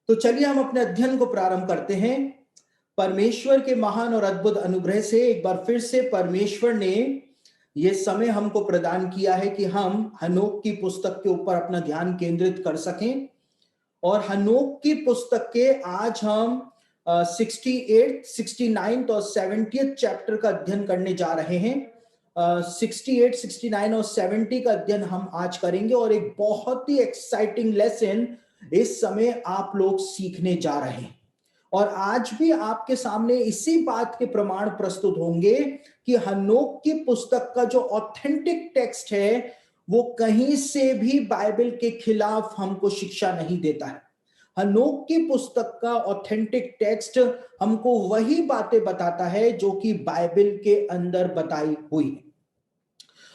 तो चलिए हम अपने अध्ययन को प्रारंभ करते हैं। परमेश्वर के महान और अद्भुत अनुग्रह से एक बार फिर से परमेश्वर ने ये समय हमको प्रदान किया है कि हम हनोक की पुस्तक के ऊपर अपना ध्यान केंद्रित कर सकें। और हनोक की पुस्तक के आज हम 68, 69 और 70 चैप्टर का अध्ययन करने जा रहे हैं। 68, 69 और 70 का अध्ययन हम आज करेंगे और एक बहुत ही एक्साइटिंग लेसन इस समय आप लोग सीखने जा रहे हैं। और आज भी आपके सामने इसी बात के प्रमाण प्रस्तुत होंगे कि हनोक की पुस्तक का जो ऑथेंटिक टेक्स्ट है वो कहीं से भी बाइबल के खिलाफ हमको शिक्षा नहीं देता है। हनोक की पुस्तक का ऑथेंटिक टेक्स्ट हमको वही बातें बताता है जो कि बाइबल के अंदर बताई हुई है।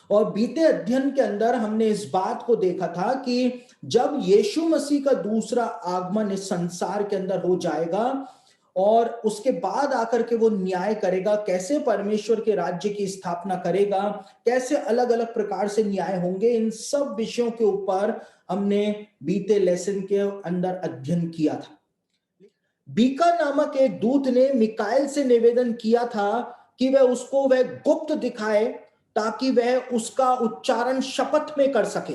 और बीते अध्ययन के अंदर हमने इस बात को देखा था कि जब यीशु मसीह का दूसरा आगमन इस संसार के अंदर हो जाएगा और उसके बाद आकर के वो न्याय करेगा, कैसे परमेश्वर के राज्य की स्थापना करेगा, कैसे अलग अलग प्रकार से न्याय होंगे, इन सब विषयों के ऊपर हमने बीते लेसन के अंदर अध्ययन किया था। बीका नामक एक दूत ने मिकाएल से निवेदन किया था कि वह गुप्त दिखाए ताकि वह उसका उच्चारण शपथ में कर सके,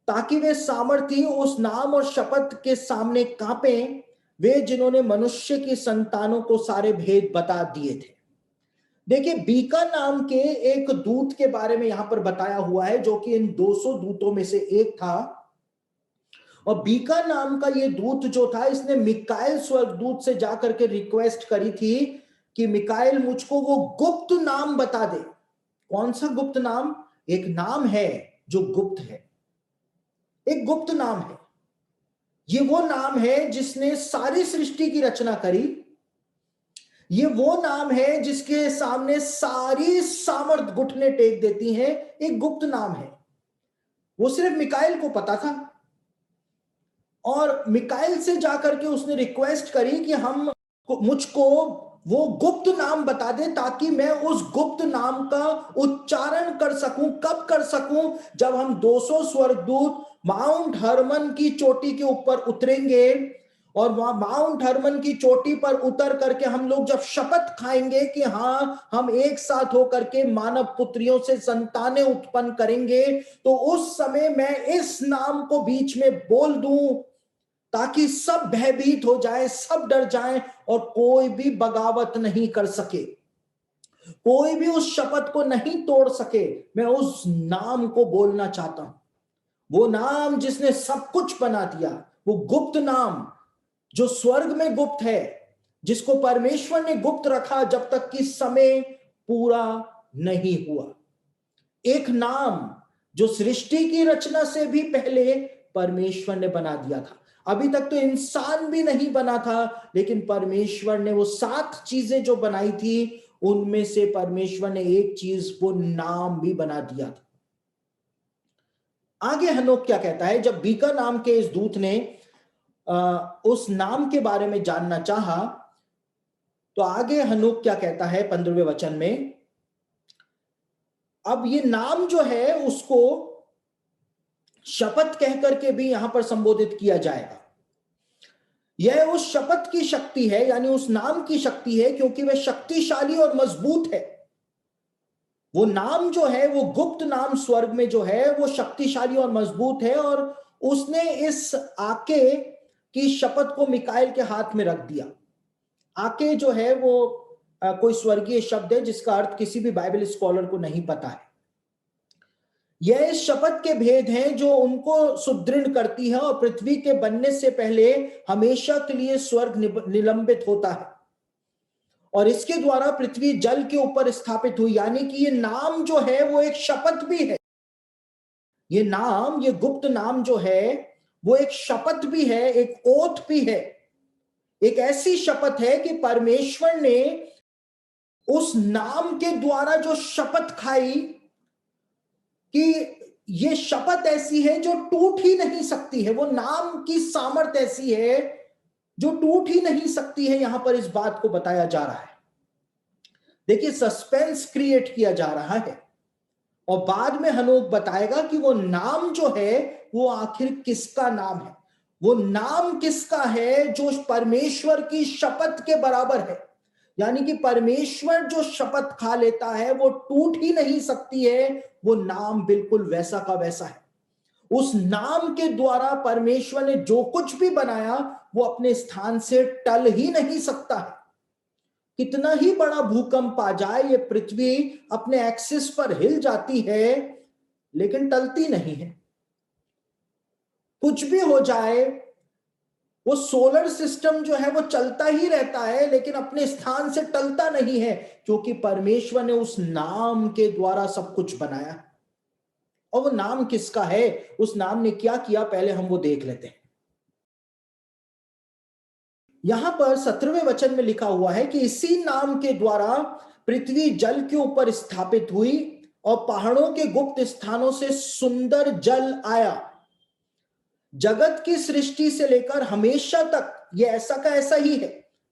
ताकि वे सामर्थी उस नाम और शपथ के सामने कांपे, वे जिन्होंने मनुष्य की संतानों को सारे भेद बता दिए थे। देखिए, बीका नाम के एक दूत के बारे में यहां पर बताया हुआ है जो कि इन 200 दूतों में से एक था। और बीका नाम का ये दूत जो था, इसने मिकाएल स्वर्गदूत से जाकर के रिक्वेस्ट करी थी कि मिकाएल मुझको वो गुप्त नाम बता दे। कौन सा गुप्त नाम? एक नाम है जो गुप्त है, एक गुप्त नाम है। ये वो नाम है जिसने सारी सृष्टि की रचना करी। ये वो नाम है जिसके सामने सारी सामर्थ घुटने टेक देती हैं। एक गुप्त नाम है, वो सिर्फ मिकाएल को पता था। और मिकाएल से जाकर के उसने रिक्वेस्ट करी कि मुझको वो गुप्त नाम बता दे ताकि मैं उस गुप्त नाम का उच्चारण कर सकूं। कब कर सकूं? जब हम 200 स्वर्गदूत माउंट हर्मन की चोटी के ऊपर उतरेंगे और वहां माउंट हर्मन की चोटी पर उतर करके हम लोग जब शपथ खाएंगे कि हाँ, हम एक साथ होकर के मानव पुत्रियों से संतानें उत्पन्न करेंगे, तो उस समय मैं इस नाम को बीच में बोल दूं ताकि सब भयभीत हो जाए, सब डर जाएं और कोई भी बगावत नहीं कर सके, कोई भी उस शपथ को नहीं तोड़ सके। मैं उस नाम को बोलना चाहता हूं, वो नाम जिसने सब कुछ बना दिया, वो गुप्त नाम जो स्वर्ग में गुप्त है, जिसको परमेश्वर ने गुप्त रखा जब तक कि समय पूरा नहीं हुआ। एक नाम जो सृष्टि की रचना से भी पहले परमेश्वर ने बना दिया था। अभी तक तो इंसान भी नहीं बना था, लेकिन परमेश्वर ने वो 7 चीजें जो बनाई थी, उनमें से परमेश्वर ने एक चीज, वो नाम भी बना दिया था। आगे हनोक क्या कहता है? जब बीका नाम के इस दूत ने उस नाम के बारे में जानना चाहा, तो आगे हनोक क्या कहता है 15वें वचन में, अब ये नाम जो है उसको शपथ कहकर के भी यहां पर संबोधित किया जाएगा। यह उस शपथ की शक्ति है, यानी उस नाम की शक्ति है, क्योंकि वह शक्तिशाली और मजबूत है। वो नाम जो है, वो गुप्त नाम स्वर्ग में जो है, वो शक्तिशाली और मजबूत है। और उसने इस आके की शपथ को मिकाएल के हाथ में रख दिया। आके जो है वो कोई स्वर्गीय शब्द है जिसका अर्थ किसी भी बाइबल स्कॉलर को नहीं पता है। यह इस शपथ के भेद हैं जो उनको सुदृढ़ करती है और पृथ्वी के बनने से पहले हमेशा के लिए स्वर्ग निलंबित होता है और इसके द्वारा पृथ्वी जल के ऊपर स्थापित हुई। यानी कि ये नाम जो है वो एक शपथ भी है। ये नाम, ये गुप्त नाम जो है, वो एक शपथ भी है, एक ओथ भी है। एक ऐसी शपथ है कि परमेश्वर ने उस नाम के द्वारा जो शपथ खाई कि ये शपथ ऐसी है जो टूट ही नहीं सकती है। वो नाम की सामर्थ ऐसी है जो टूट ही नहीं सकती है। यहां पर इस बात को बताया जा रहा है। देखिए, सस्पेंस क्रिएट किया जा रहा है और बाद में हनोक बताएगा कि वो नाम जो है वो आखिर किसका नाम है। वो नाम किसका है जो परमेश्वर की शपथ के बराबर है, यानी कि परमेश्वर जो शपथ खा लेता है वो टूट ही नहीं सकती है, वो नाम बिल्कुल वैसा का वैसा है। उस नाम के द्वारा परमेश्वर ने जो कुछ भी बनाया वो अपने स्थान से टल ही नहीं सकता है। कितना ही बड़ा भूकंप आ जाए, ये पृथ्वी अपने एक्सिस पर हिल जाती है लेकिन टलती नहीं है। कुछ भी हो जाए, वो सोलर सिस्टम जो है वो चलता ही रहता है लेकिन अपने स्थान से टलता नहीं है, क्योंकि परमेश्वर ने उस नाम के द्वारा सब कुछ बनाया। और वो नाम किसका है, उस नाम ने क्या किया, पहले हम वो देख लेते हैं। यहां पर 17वें वचन में लिखा हुआ है कि इसी नाम के द्वारा पृथ्वी जल के ऊपर स्थापित हुई और पहाड़ों के गुप्त स्थानों से सुंदर जल आया। जगत की सृष्टि से लेकर हमेशा तक यह ऐसा का ऐसा ही है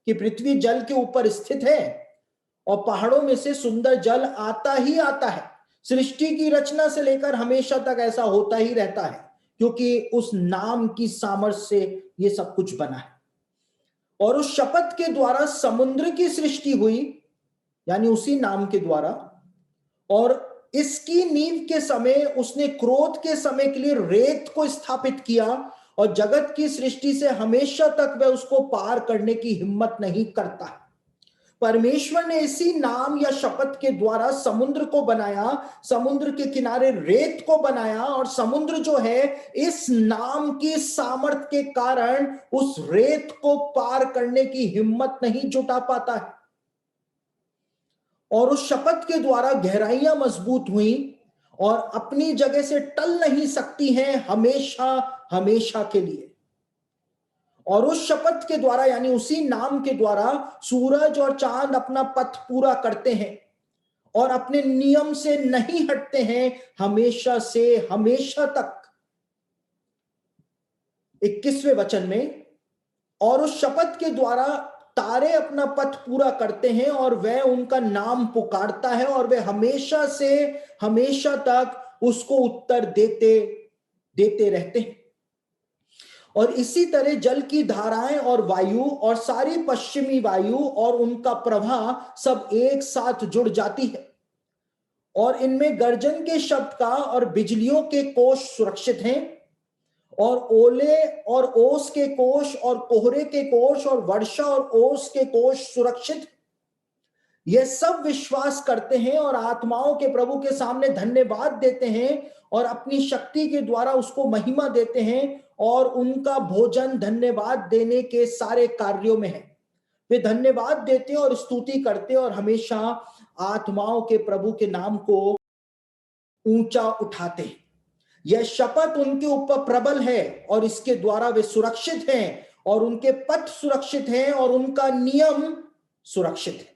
कि पृथ्वी जल के ऊपर स्थित है और पहाड़ों में से सुंदर जल आता ही आता है। सृष्टि की रचना से लेकर हमेशा तक ऐसा होता ही रहता है, क्योंकि उस नाम की सामर्थ्य से यह सब कुछ बना है। और उस शपथ के द्वारा समुद्र की सृष्टि हुई, यानी उसी नाम के द्वारा, और इसकी नींव के समय उसने क्रोध के समय के लिए रेत को स्थापित किया और जगत की सृष्टि से हमेशा तक वह उसको पार करने की हिम्मत नहीं करता। परमेश्वर ने इसी नाम या शपथ के द्वारा समुद्र को बनाया, समुद्र के किनारे रेत को बनाया, और समुद्र जो है इस नाम की सामर्थ के कारण उस रेत को पार करने की हिम्मत नहीं जुटा पाता है। और उस शपथ के द्वारा गहराइयां मजबूत हुई और अपनी जगह से टल नहीं सकती हैं हमेशा हमेशा के लिए। और उस शपथ के द्वारा, यानी उसी नाम के द्वारा, सूरज और चांद अपना पथ पूरा करते हैं और अपने नियम से नहीं हटते हैं हमेशा से हमेशा तक। 21वें वचन में, और उस शपथ के द्वारा तारे अपना पथ पूरा करते हैं और वह उनका नाम पुकारता है और वे हमेशा से हमेशा तक उसको उत्तर देते देते रहते हैं। और इसी तरह जल की धाराएं और वायु और सारी पश्चिमी वायु और उनका प्रवाह सब एक साथ जुड़ जाती है, और इनमें गर्जन के शब्द का और बिजलियों के कोष सुरक्षित हैं, और ओले और ओस के कोष और कोहरे के कोष और वर्षा और ओस के कोष सुरक्षित। ये सब विश्वास करते हैं और आत्माओं के प्रभु के सामने धन्यवाद देते हैं और अपनी शक्ति के द्वारा उसको महिमा देते हैं, और उनका भोजन धन्यवाद देने के सारे कार्यों में है। वे धन्यवाद देते और स्तुति करते और हमेशा आत्माओं के प्रभु के नाम को ऊंचा उठाते हैं। यह शपथ उनके ऊपर प्रबल है और इसके द्वारा वे सुरक्षित हैं और उनके पथ सुरक्षित हैं और उनका नियम सुरक्षित है।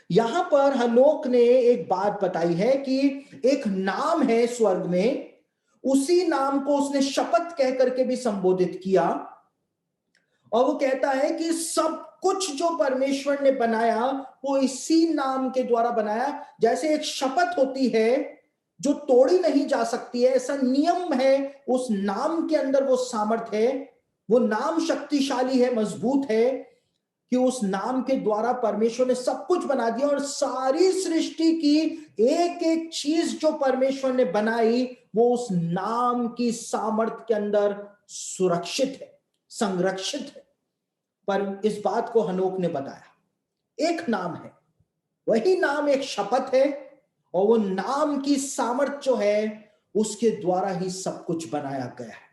यहां पर हनोक ने एक बात बताई है कि एक नाम है स्वर्ग में, उसी नाम को उसने शपथ कह करके भी संबोधित किया, और वो कहता है कि सब कुछ जो परमेश्वर ने बनाया वो इसी नाम के द्वारा बनाया। जैसे एक शपथ होती है जो तोड़ी नहीं जा सकती है, ऐसा नियम है उस नाम के अंदर, वो सामर्थ है, वो नाम शक्तिशाली है, मजबूत है, कि उस नाम के द्वारा परमेश्वर ने सब कुछ बना दिया। और सारी सृष्टि की एक एक चीज जो परमेश्वर ने बनाई वो उस नाम की सामर्थ के अंदर सुरक्षित है, संरक्षित है। पर इस बात को हनोक ने बताया, एक नाम है, वही नाम एक शपथ है, और वो नाम की सामर्थ जो है उसके द्वारा ही सब कुछ बनाया गया है।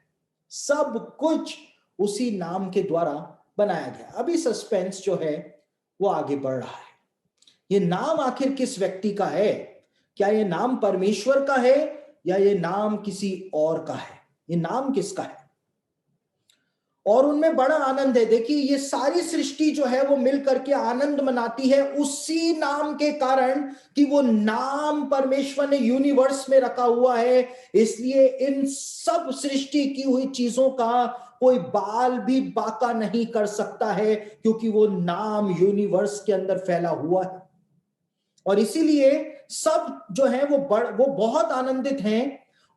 सब कुछ उसी नाम के द्वारा बनाया गया। अभी सस्पेंस जो है वो आगे बढ़ रहा है। ये नाम आखिर किस व्यक्ति का है? क्या ये नाम परमेश्वर का है या ये नाम किसी और का है? ये नाम किसका है? और उनमें बड़ा आनंद है। देखिए, ये सारी सृष्टि जो है वो मिलकर के आनंद मनाती है उसी नाम के कारण, कि वो नाम परमेश्वर ने यूनिवर्स में रखा हुआ है। इसलिए इन सब सृष्टि की हुई चीजों का कोई बाल भी बाका नहीं कर सकता है, क्योंकि वो नाम यूनिवर्स के अंदर फैला हुआ है। और इसीलिए सब जो है वो बहुत आनंदित हैं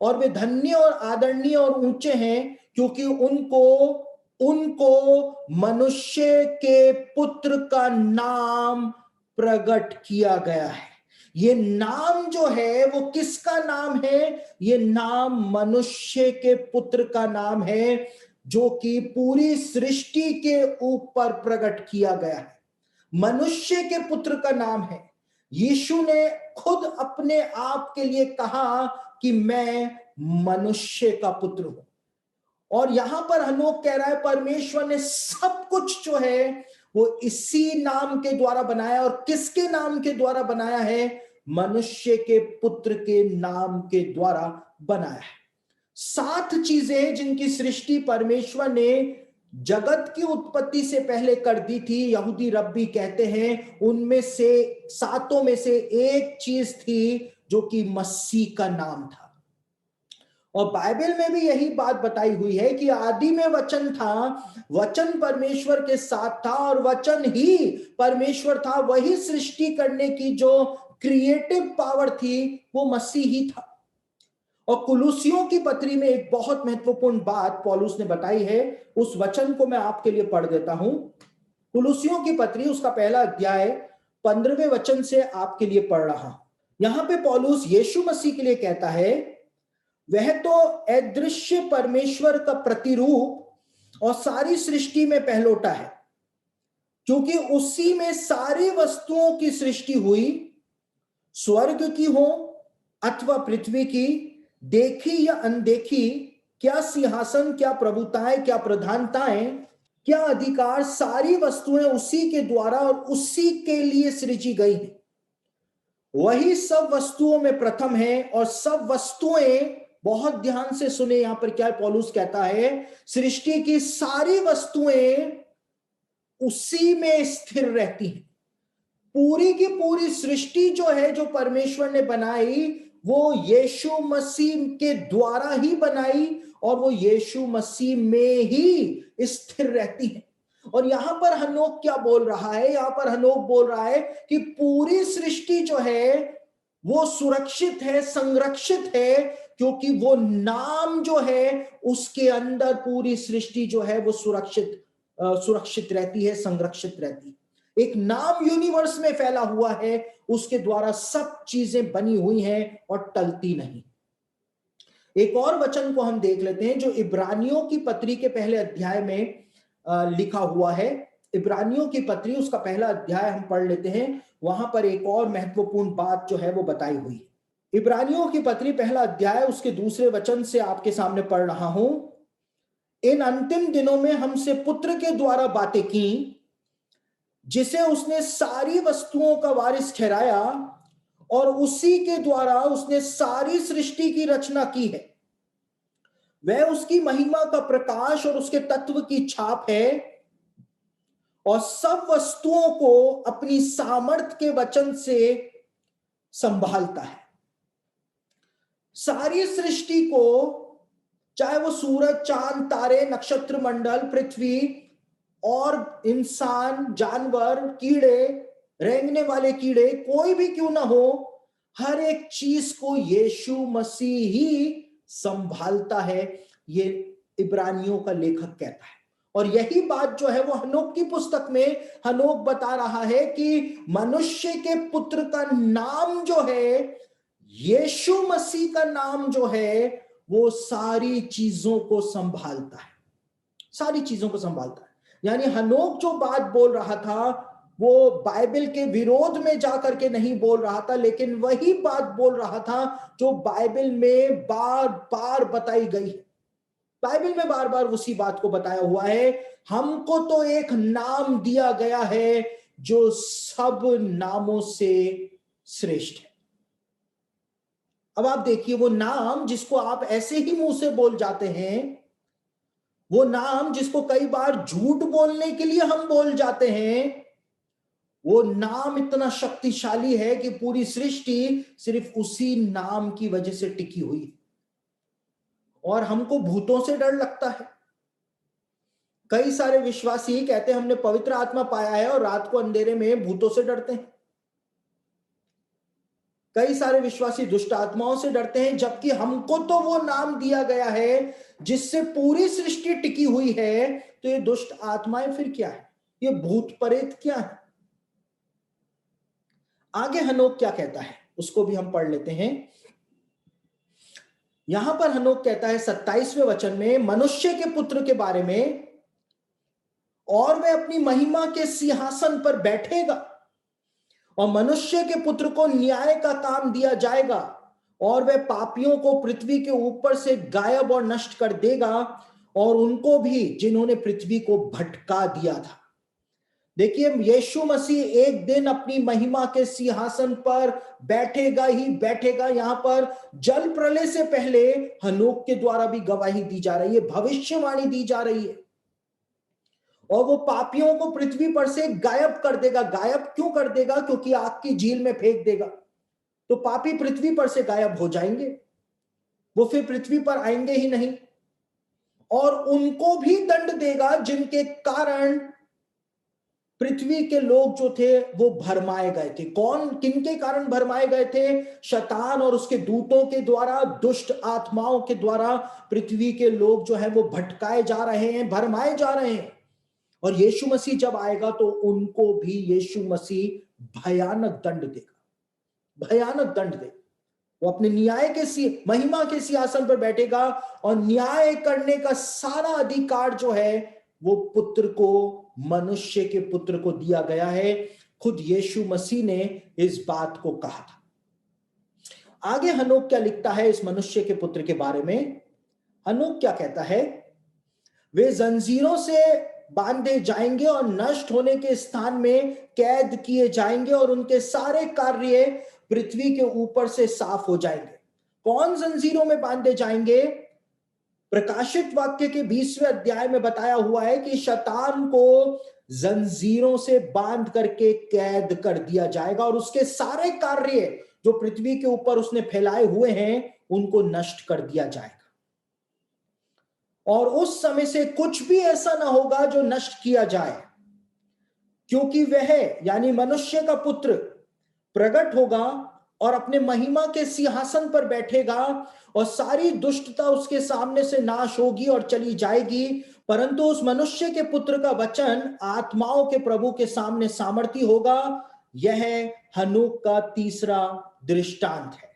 और वे धन्य और आदरणीय और ऊंचे हैं, क्योंकि उनको उनको मनुष्य के पुत्र का नाम प्रकट किया गया है। ये नाम जो है वो किसका नाम है? ये नाम मनुष्य के पुत्र का नाम है, जो कि पूरी सृष्टि के ऊपर प्रकट किया गया है। मनुष्य के पुत्र का नाम है। यीशु ने खुद अपने आप के लिए कहा कि मैं मनुष्य का पुत्र हूं। और यहां पर हनोक कह रहा है परमेश्वर ने सब कुछ जो है वो इसी नाम के द्वारा बनाया। और किसके नाम के द्वारा बनाया है? मनुष्य के पुत्र के नाम के द्वारा बनाया है। 7 चीजें जिनकी सृष्टि परमेश्वर ने जगत की उत्पत्ति से पहले कर दी थी, यहूदी रब्बी कहते हैं, उनमें से 7 में से एक चीज थी जो कि मसीह का नाम था। और बाइबल में भी यही बात बताई हुई है कि आदि में वचन था, वचन परमेश्वर के साथ था और वचन ही परमेश्वर था। वही सृष्टि करने की जो क्रिएटिव पावर थी वो मसीह ही था। और कुलुसियों की पत्री में एक बहुत महत्वपूर्ण बात पौलुस ने बताई है, उस वचन को मैं आपके लिए पढ़ देता हूं। कुलुसियों की पत्री उसका पहला अध्याय 15वें वचन से आपके लिए पढ़ रहा हूं। यहां पे पौलुस यीशु मसीह के लिए कहता है, वह तो अदृश्य परमेश्वर का प्रतिरूप और सारी सृष्टि में पहलौठा है, क्योंकि उसी में सारी वस्तुओं की सृष्टि हुई, स्वर्ग की हो अथवा पृथ्वी की, देखी या अनदेखी, क्या सिंहासन, क्या प्रभुताएं, क्या प्रधानताएं, क्या अधिकार, सारी वस्तुएं उसी के द्वारा और उसी के लिए सृजी गई हैं। वही सब वस्तुओं में प्रथम है और सब वस्तुएं, बहुत ध्यान से सुने यहां पर क्या पौलुस कहता है, सृष्टि की सारी वस्तुएं उसी में स्थिर रहती हैं। पूरी की पूरी सृष्टि जो है, जो परमेश्वर ने बनाई, वो यीशु मसीह के द्वारा ही बनाई और वो यीशु मसीह में ही स्थिर रहती है। और यहां पर हनोक क्या बोल रहा है? यहां पर हनोक बोल रहा है कि पूरी सृष्टि जो है वो सुरक्षित है, संरक्षित है, क्योंकि वो नाम जो है उसके अंदर पूरी सृष्टि जो है वो सुरक्षित रहती है, संरक्षित रहती है। एक नाम यूनिवर्स में फैला हुआ है, उसके द्वारा सब चीजें बनी हुई हैं और टलती नहीं। एक और वचन को हम देख लेते हैं जो इब्रानियों की पत्री के पहले अध्याय में लिखा हुआ है। इब्रानियों की पत्री उसका पहला अध्याय हम पढ़ लेते हैं। वहां पर एक और महत्वपूर्ण बात जो है वो बताई हुई है। इब्रानियों की पत्री पहला अध्याय उसके दूसरे वचन से आपके सामने पढ़ रहा हूं। इन अंतिम दिनों में हमसे पुत्र के द्वारा बातें की, जिसे उसने सारी वस्तुओं का वारिस ठहराया और उसी के द्वारा उसने सारी सृष्टि की रचना की है। वह उसकी महिमा का प्रकाश और उसके तत्व की छाप है और सब वस्तुओं को अपनी सामर्थ के वचन से संभालता है। सारी सृष्टि को, चाहे वो सूरज, चांद, तारे, नक्षत्र मंडल, पृथ्वी और इंसान, जानवर, कीड़े, रेंगने वाले कीड़े, कोई भी क्यों ना हो, हर एक चीज को यीशु मसीह ही संभालता है, ये इब्रानियों का लेखक कहता है। और यही बात जो है वो हनोक की पुस्तक में हनोक बता रहा है कि मनुष्य के पुत्र का नाम जो है, यीशु मसीह का नाम जो है, वो सारी चीजों को संभालता है, सारी चीजों को संभालता है। यानी हनोक जो बात बोल रहा था वो बाइबल के विरोध में जाकर के नहीं बोल रहा था, लेकिन वही बात बोल रहा था जो बाइबल में बार बार बताई गई है। बाइबल में बार बार उसी बात को बताया हुआ है, हमको तो एक नाम दिया गया है जो सब नामों से श्रेष्ठ है। अब आप देखिए, वो नाम जिसको आप ऐसे ही मुंह से बोल जाते हैं, वो नाम जिसको कई बार झूठ बोलने के लिए हम बोल जाते हैं, वो नाम इतना शक्तिशाली है कि पूरी सृष्टि सिर्फ उसी नाम की वजह से टिकी हुई। और हमको भूतों से डर लगता है। कई सारे विश्वासी कहते हैं हमने पवित्र आत्मा पाया है और रात को अंधेरे में भूतों से डरते हैं। कई सारे विश्वासी दुष्ट आत्माओं से डरते हैं, जबकि हमको तो वो नाम दिया गया है जिससे पूरी सृष्टि टिकी हुई है। तो ये दुष्ट आत्माएं फिर क्या है? ये भूत प्रेत क्या है? आगे हनोक क्या कहता है उसको भी हम पढ़ लेते हैं। यहां पर हनोक कहता है 27वें वचन में मनुष्य के पुत्र के बारे में, और वह अपनी महिमा के सिंहासन पर बैठेगा और मनुष्य के पुत्र को न्याय का काम दिया जाएगा, और वह पापियों को पृथ्वी के ऊपर से गायब और नष्ट कर देगा, और उनको भी जिन्होंने पृथ्वी को भटका दिया था। देखिए, यीशु मसीह एक दिन अपनी महिमा के सिंहासन पर बैठेगा ही बैठेगा। यहां पर जल प्रलय से पहले हनोक के द्वारा भी गवाही दी जा रही है, भविष्यवाणी दी जा रही है, और वो पापियों को पृथ्वी पर से गायब कर देगा। गायब क्यों कर देगा? क्योंकि आग की झील में फेंक देगा, तो पापी पृथ्वी पर से गायब हो जाएंगे, वो फिर पृथ्वी पर आएंगे ही नहीं। और उनको भी दंड देगा जिनके कारण पृथ्वी के लोग जो थे वो भरमाए गए थे। कौन, किनके कारण भरमाए गए थे? शैतान और उसके दूतों के द्वारा, दुष्ट आत्माओं के द्वारा पृथ्वी के लोग जो है वो भटकाए जा रहे हैं, भरमाए जा रहे हैं। और यीशु मसीह जब आएगा तो उनको भी यीशु मसीह भयानक दंड देगा, भयानक दंड देगा। वो अपने न्याय के महिमा के सिंहासन पर बैठेगा, और न्याय करने का सारा अधिकार जो है वो पुत्र को, मनुष्य के पुत्र को दिया गया है। खुद यीशु मसीह ने इस बात को कहा था। आगे हनोक क्या लिखता है इस मनुष्य के पुत्र के बारे में? हनोक क्या कहता है? वे जंजीरों से बांधे जाएंगे और नष्ट होने के स्थान में कैद किए जाएंगे, और उनके सारे कार्य पृथ्वी के ऊपर से साफ हो जाएंगे। कौन जंजीरों में बांधे जाएंगे? प्रकाशित वाक्य के 20वें अध्याय में बताया हुआ है कि शैतान को जंजीरों से बांध करके कैद कर दिया जाएगा, और उसके सारे कार्य जो पृथ्वी के ऊपर उसने फैलाए हुए हैं उनको नष्ट कर दिया जाएगा। और उस समय से कुछ भी ऐसा ना होगा जो नष्ट किया जाए, क्योंकि वह यानी मनुष्य का पुत्र प्रकट होगा और अपने महिमा के सिंहासन पर बैठेगा, और सारी दुष्टता उसके सामने से नाश होगी और चली जाएगी। परंतु उस मनुष्य के पुत्र का वचन आत्माओं के प्रभु के सामने सामर्थी होगा। यह हनोक का तीसरा दृष्टांत है।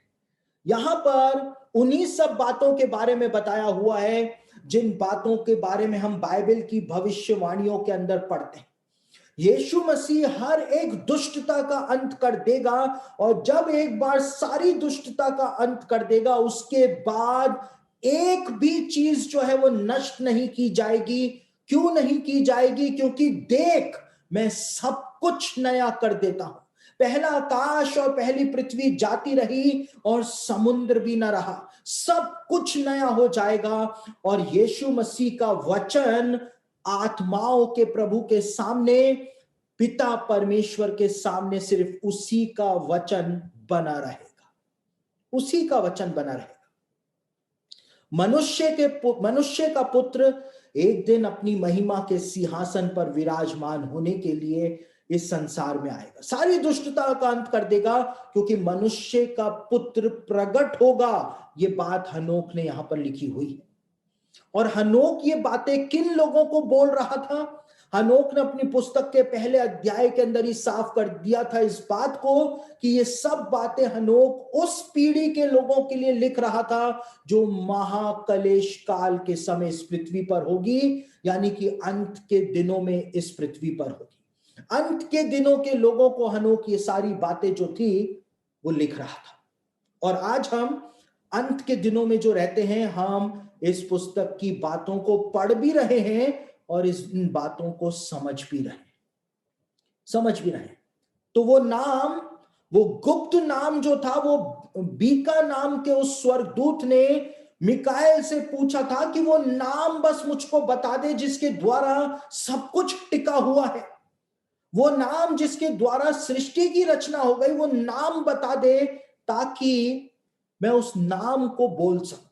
यहां पर उन्हीं सब बातों के बारे में बताया हुआ है जिन बातों के बारे में हम बाइबल की भविष्यवाणियों के अंदर पढ़ते हैं। यीशु मसीह हर एक दुष्टता का अंत कर देगा, और जब एक बार सारी दुष्टता का अंत कर देगा, उसके बाद एक भी चीज जो है वो नष्ट नहीं की जाएगी। क्यों नहीं की जाएगी? क्योंकि देख, मैं सब कुछ नया कर देता हूं। पहला आकाश और पहली पृथ्वी जाती रही और समुद्र भी न रहा, सब कुछ नया हो जाएगा। और यीशु मसीह का वचन आत्माओं के प्रभु के सामने, पिता परमेश्वर के सामने सिर्फ उसी का वचन बना रहेगा, उसी का वचन बना रहेगा। मनुष्य का पुत्र एक दिन अपनी महिमा के सिंहासन पर विराजमान होने के लिए इस संसार में आएगा, सारी दुष्टता का अंत कर देगा, क्योंकि मनुष्य का पुत्र प्रकट होगा। ये बात हनोक ने यहां पर लिखी हुई है। और हनोक ये बातें किन लोगों को बोल रहा था? हनोक ने अपनी पुस्तक के पहले अध्याय के अंदर ही साफ कर दिया था इस बात को कि ये सब बातें हनोक उस पीढ़ी के लोगों के लिए लिख रहा था जो महाकलेश काल के समय इस पृथ्वी पर होगी, यानी कि अंत के दिनों में इस पृथ्वी पर होगी। अंत के दिनों के लोगों को हनोक ये सारी बातें जो थी वो लिख रहा था। और आज हम अंत के दिनों में जो रहते हैं, हम इस पुस्तक की बातों को पढ़ भी रहे हैं और इन बातों को समझ भी रहे हैं। तो वो नाम, वो गुप्त नाम जो था, वो बीका नाम के उस स्वर्गदूत ने मिकाएल से पूछा था कि वो नाम बस मुझको बता दे जिसके द्वारा सब कुछ टिका हुआ है। वो नाम जिसके द्वारा सृष्टि की रचना हो गई, वो नाम बता दे ताकि मैं उस नाम को बोल सकूं।